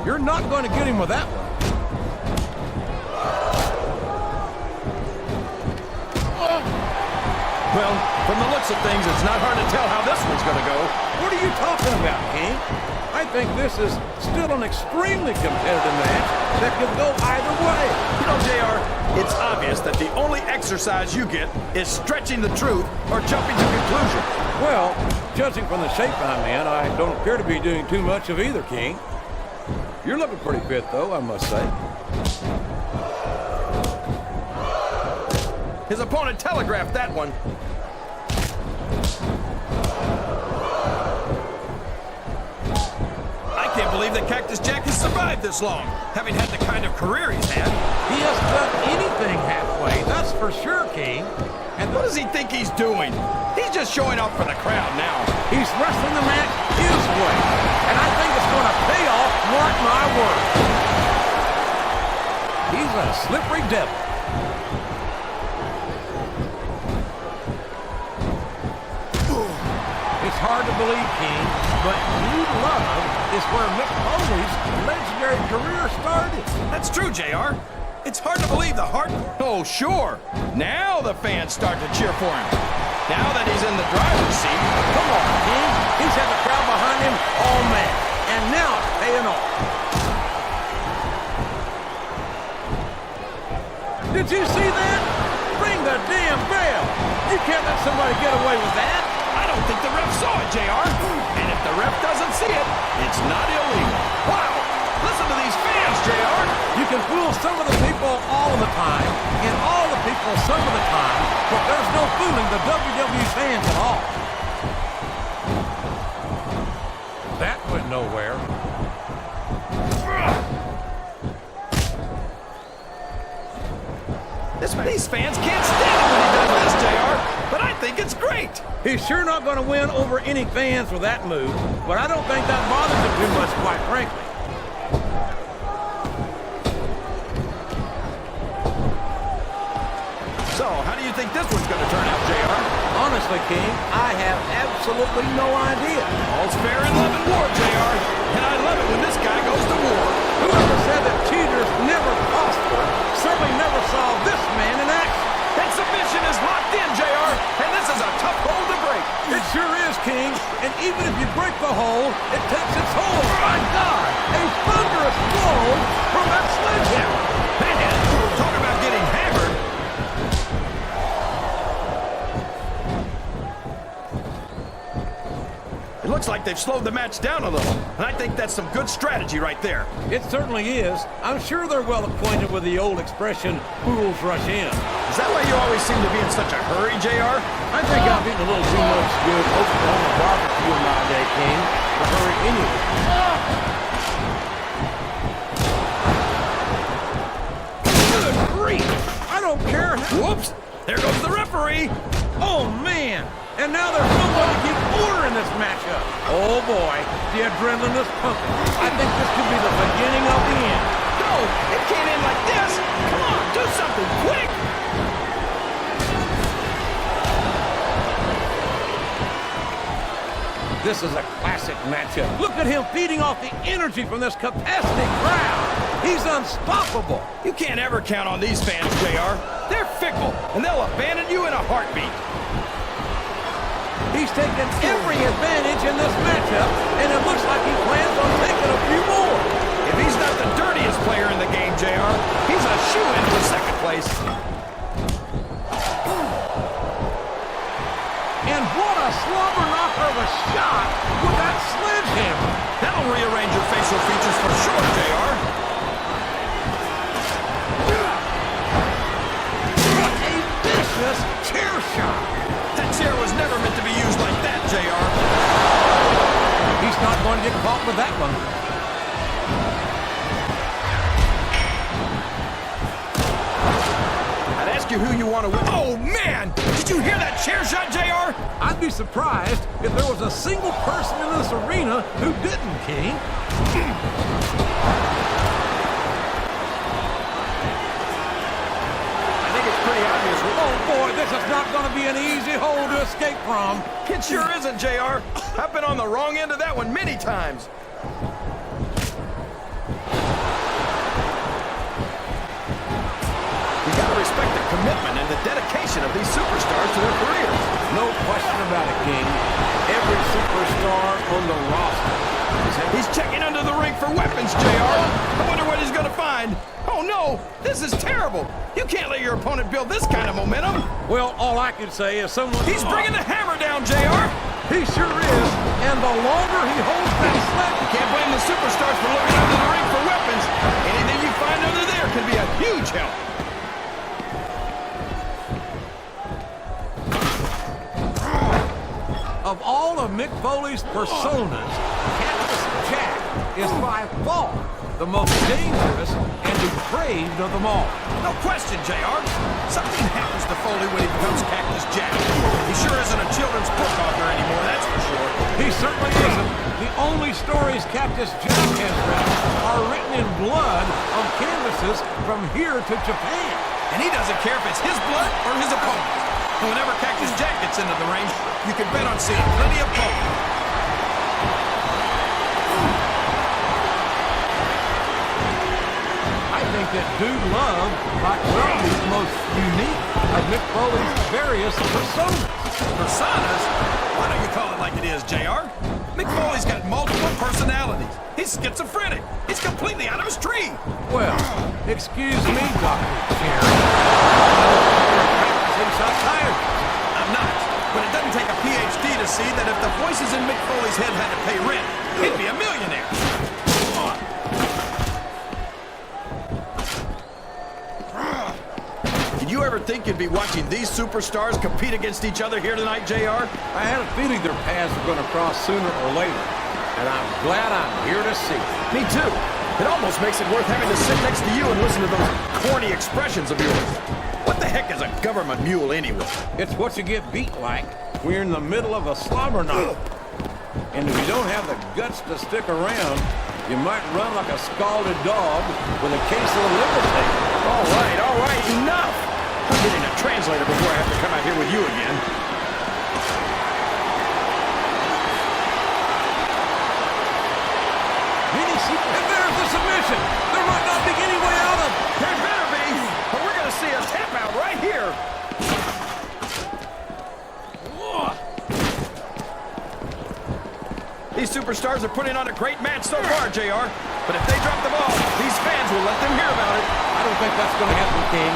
You're not going to get him with that one. Well, from the looks of things, it's not hard to tell how this one's going to go. What are you talking about, King? I think this is still an extremely competitive match that could go either way. You know, JR, it's obvious that the only exercise you get is stretching the truth or jumping to conclusions. Well, judging from the shape I'm in, I don't appear to be doing too much of either, King. You're looking pretty fit, though, I must say. His opponent telegraphed that one. I can't believe that Cactus Jack has survived this long, having had the kind of career he's had. He hasn't done anything halfway, that's for sure, King. And what does he think he's doing? He's just showing off for the crowd now. He's wrestling the match his way, and I think it's going to pay off, mark my words. He's a slippery devil. It's hard to believe, King, but New Love is where Mick Foley's legendary career started. That's true, JR. It's hard to believe the heart... Oh, sure. Now the fans start to cheer for him. Now that he's in the driver's seat. Come on, King. He's had the crowd behind him all match, and now it's paying off. Did you see that? Ring the damn bell. You can't let somebody get away with that. I don't think the ref saw it, JR. And if the ref doesn't see it, it's not illegal. Wow! Listen to these fans, JR. You can fool some of the people all of the time, and all the people some of the time, but there's no fooling the WWE fans at all. That went nowhere. These fans can't stand it when he does this, JR. But I think it's great. He's sure not going to win over any fans with that move, but I don't think that bothers him too much, quite frankly. So, how do you think this one's going to turn out, JR? Honestly, King, I have absolutely no idea. All's fair in love and war, JR. And I love it when this guy goes to war. Whoever said that cheaters never prosper certainly never saw this man in action. That submission is locked in, JR, and this is a tough hold to break. It sure is, King, and even if you break the hold, it takes its hold. My God, a thunderous blow from that sledgehammer. Man, talk about getting hammered. It looks like they've slowed the match down a little, and I think that's some good strategy right there. It certainly is. I'm sure they're well acquainted with the old expression, fools rush in. Is that why you always seem to be in such a hurry, JR? I think I've eaten a little too much good Oklahoma barbecue in my day, King, to hurry anyway. Good grief! I don't care how... Whoops! There goes the referee! Oh, man! And now there's no one to keep order in this matchup. Oh, boy. The adrenaline is pumping. I think this could be the beginning of the end. No! It can't end like this! Come on, do something quick! This is a classic matchup. Look at him feeding off the energy from this capacity crowd. He's unstoppable. You can't ever count on these fans, JR. They're fickle, and they'll abandon you in a heartbeat. He's taken every advantage in this matchup, and it looks like he plans on taking a few more. If he's not the dirtiest player in the game, JR, he's a shoo-in for second place. And what a slobber knocker of a shot with that sledgehammer. That'll rearrange your facial features for sure, JR. What a vicious chair shot. That chair was never meant to be used like that, JR. He's not going to get caught with that one. I'd ask you who you want to win. Oh, man! Did you hear that chair shot, JR? I'd be surprised if there was a single person in this arena who didn't, King. I think it's pretty obvious. Oh, boy, this is not going to be an easy hole to escape from. It sure isn't, JR. I've been on the wrong end of that one many times. commitment and the dedication of these superstars to their careers. No question about it, King. Every superstar on the roster. He's checking under the ring for weapons, JR. I wonder what he's going to find. Oh, no, this is terrible. You can't let your opponent build this kind of momentum. Well, all I can say is someone... He's bringing the hammer down, JR. He sure is. And the longer he holds that slap... You can't blame the superstars for looking under the ring for weapons. Anything you find under there can be a huge help. Of all of Mick Foley's personas, Cactus Jack is by far the most dangerous and depraved of them all. No question, JR. Something happens to Foley when he becomes Cactus Jack. He sure isn't a children's book author anymore, that's for sure. He certainly isn't. The only stories Cactus Jack has written are written in blood on canvases from here to Japan. And he doesn't care if it's his blood or his opponent's. Whenever Cactus Jack gets into the ring, you can bet on seeing plenty of blood. I think that Dude Love might well be the most unique of Mick Foley's various personas. Personas? Why don't you call it like it is, JR? Mick Foley's got multiple personalities. He's schizophrenic. He's completely out of his tree. Well, excuse me, Dr. Cherry. I'm not, but it doesn't take a PhD to see that if the voices in Mick Foley's head had to pay rent, he'd be a millionaire. Did you ever think you'd be watching these superstars compete against each other here tonight, JR? I had a feeling their paths were going to cross sooner or later, and I'm glad I'm here to see it. Me too. It almost makes it worth having to sit next to you and listen to those corny expressions of yours. What the heck is a government mule anyway? It's what you get beat like. We're in the middle of a slobber knock. And if you don't have the guts to stick around, you might run like a scalded dog with a case of the liver tape. All right, enough! I'm getting a translator before I have to come out here with you again. And there's the submission! There might not be any way out of it! There better be! But we're gonna see a tap out right here! These superstars are putting on a great match so far, JR. But if they drop the ball, these fans will let them hear about it. I don't think that's going to happen, King.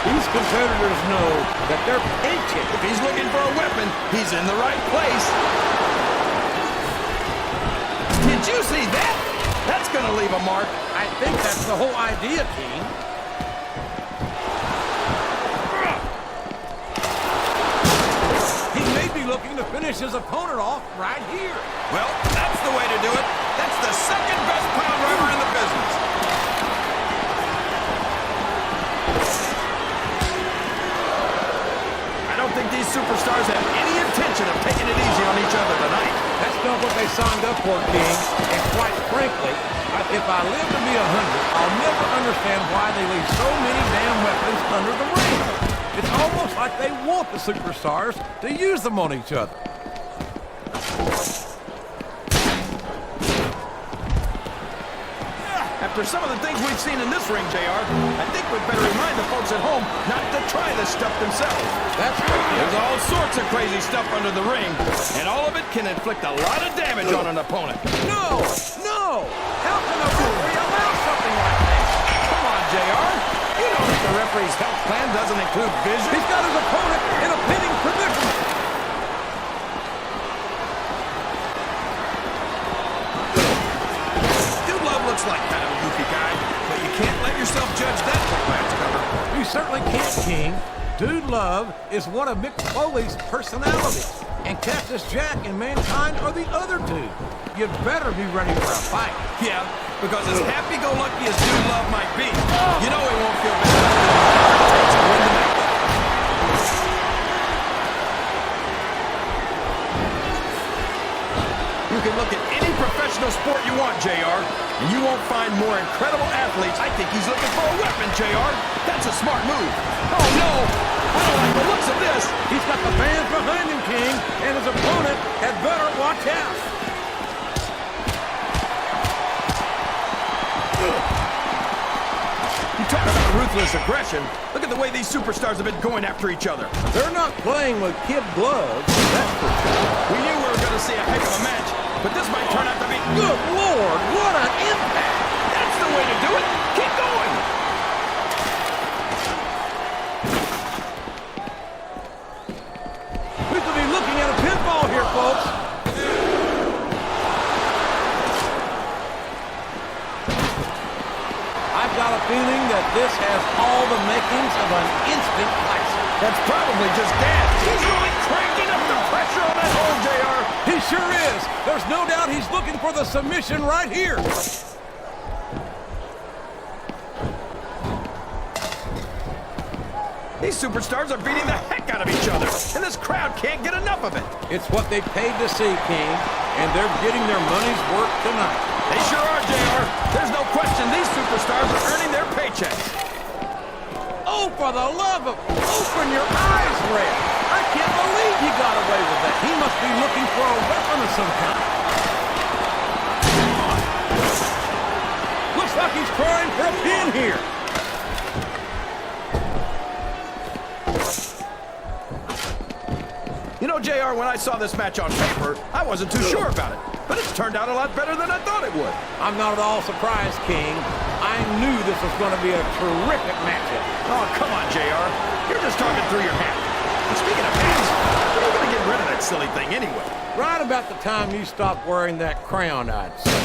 These competitors know that their paycheck... If he's looking for a weapon, he's in the right place. Did you see that? That's going to leave a mark. I think that's the whole idea, King. He may be looking to finish his opponent off right here. Well, that's the way to do it. That's the second best pile driver in the business. I don't think these superstars have any intention of taking it easy on each other tonight. That's not what they signed up for, King. And quite frankly, if I live to be 100, I'll never understand why they leave so many damn weapons under the ring. It's almost like they want the superstars to use them on each other. After some of the things we've seen in this ring, JR, I think we'd better remind the folks at home not to try this stuff themselves. That's right. There's all sorts of crazy stuff under the ring, and all of it can inflict a lot of damage on an opponent. No! How can a referee allow something like that? Come on, JR. You know that the referee's health plan doesn't include vision. He's got his opponent in a pinning predicament. Dude Love looks like kind of a goofy guy, but you can't let yourself judge that from last cover. You certainly can't, King. Dude Love is one of Mick Foley's personalities, and Cactus Jack and Mankind are the other two. You'd better be ready for a fight. Yeah, because as happy-go-lucky as Dude Love might be, you know he won't feel bad to win the match. You can look at any professional sport you want, JR, and you won't find more incredible athletes. I think he's looking for a weapon, JR. That's a smart move. Oh, no! I don't like the looks of this. He's got the fans behind him, King, and his opponent had better watch out. You talk about ruthless aggression. Look at the way these superstars have been going after each other. They're not playing with kid gloves, that's for sure. We knew we were going to see a heck of a match, but this might turn out to be... Good Lord, what an impact! That's the way to do it! Keep going! We could be looking at a pinfall here, folks. I've got a feeling that this has all the makings of an instant classic. That's probably just gas. He's really cranking up the pressure on that hole, JR. He sure is. There's no doubt he's looking for the submission right here. These superstars are beating the heck out of each other, and this crowd can't get enough of it. It's what they paid to see, King, and they're getting their money's worth tonight. They sure are, JR. There's no question these superstars are earning their paychecks. Oh, for the love of... Open your eyes, Red. I can't believe he got away with that. He must be looking for a weapon of some kind. Looks like he's trying for a pin here. You know, JR, when I saw this match on paper, I wasn't too sure about it. But it's turned out a lot better than I thought it would. I'm not at all surprised, King. I knew this was going to be a terrific matchup. Oh, come on, JR. You're just talking through your hat. And speaking of hats, when are you going to get rid of that silly thing anyway? Right about the time you stop wearing that crown, I'd say.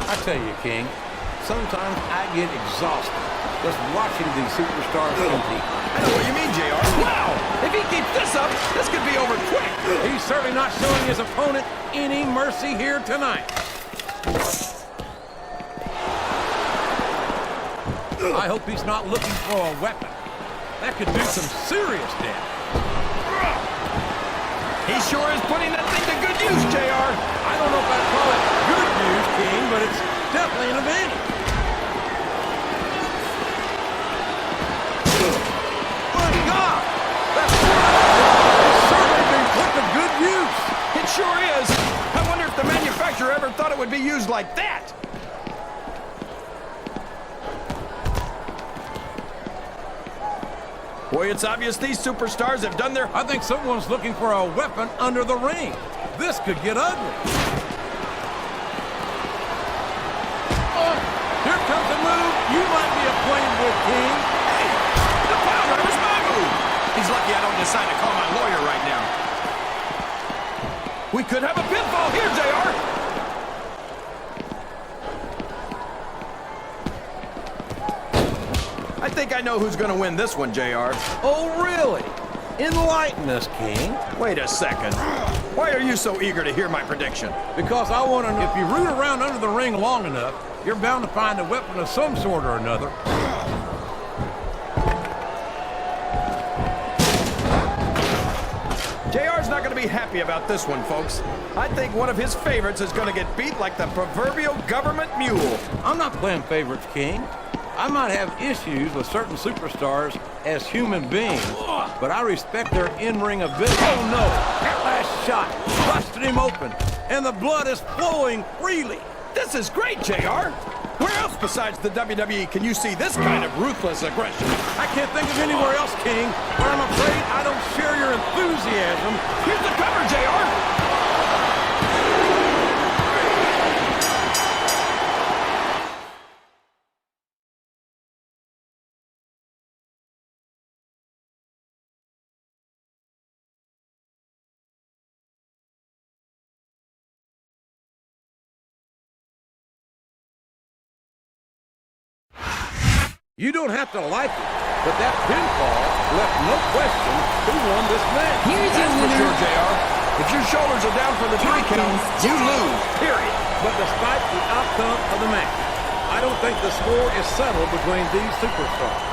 I tell you, King, sometimes I get exhausted just watching these superstars compete. I know what you mean, JR. Wow! If he keeps this up, this could be over quick. He's certainly not showing his opponent any mercy here tonight. I hope he's not looking for a weapon. That could do some serious damage. He sure is putting that thing to good use, JR. I don't know if I'd call it good news, King, but it's definitely an advantage. My God! That's certainly been put to good use. It sure is. I wonder if the manufacturer ever thought it would be used like that. Boy, it's obvious these superstars have done their... I think someone's looking for a weapon under the ring. This could get ugly. Oh, here comes a move you might be acquainted with, King. Hey, the pile driver's my move. He's lucky I don't decide to call my lawyer right now. We could have a pinfall here, JR. I think I know who's going to win this one, JR. Oh, really? Enlighten us, King. Wait a second. Why are you so eager to hear my prediction? Because I want to know, if you root around under the ring long enough, you're bound to find a weapon of some sort or another. JR's not going to be happy about this one, folks. I think one of his favorites is going to get beat like the proverbial government mule. I'm not playing favorites, King. I might have issues with certain superstars as human beings, but I respect their in-ring ability. Oh, no! That last shot busted him open, and the blood is flowing freely. This is great, JR. Where else besides the WWE can you see this kind of ruthless aggression? I can't think of anywhere else, King, but I'm afraid I don't share your enthusiasm. Here's the cover, JR. You don't have to like it, but that pinfall left no question who won this match. Here's your For winner, sure, JR. If your shoulders are down for the 3 count, you lose, period. But despite the outcome of the match, I don't think the score is settled between these superstars.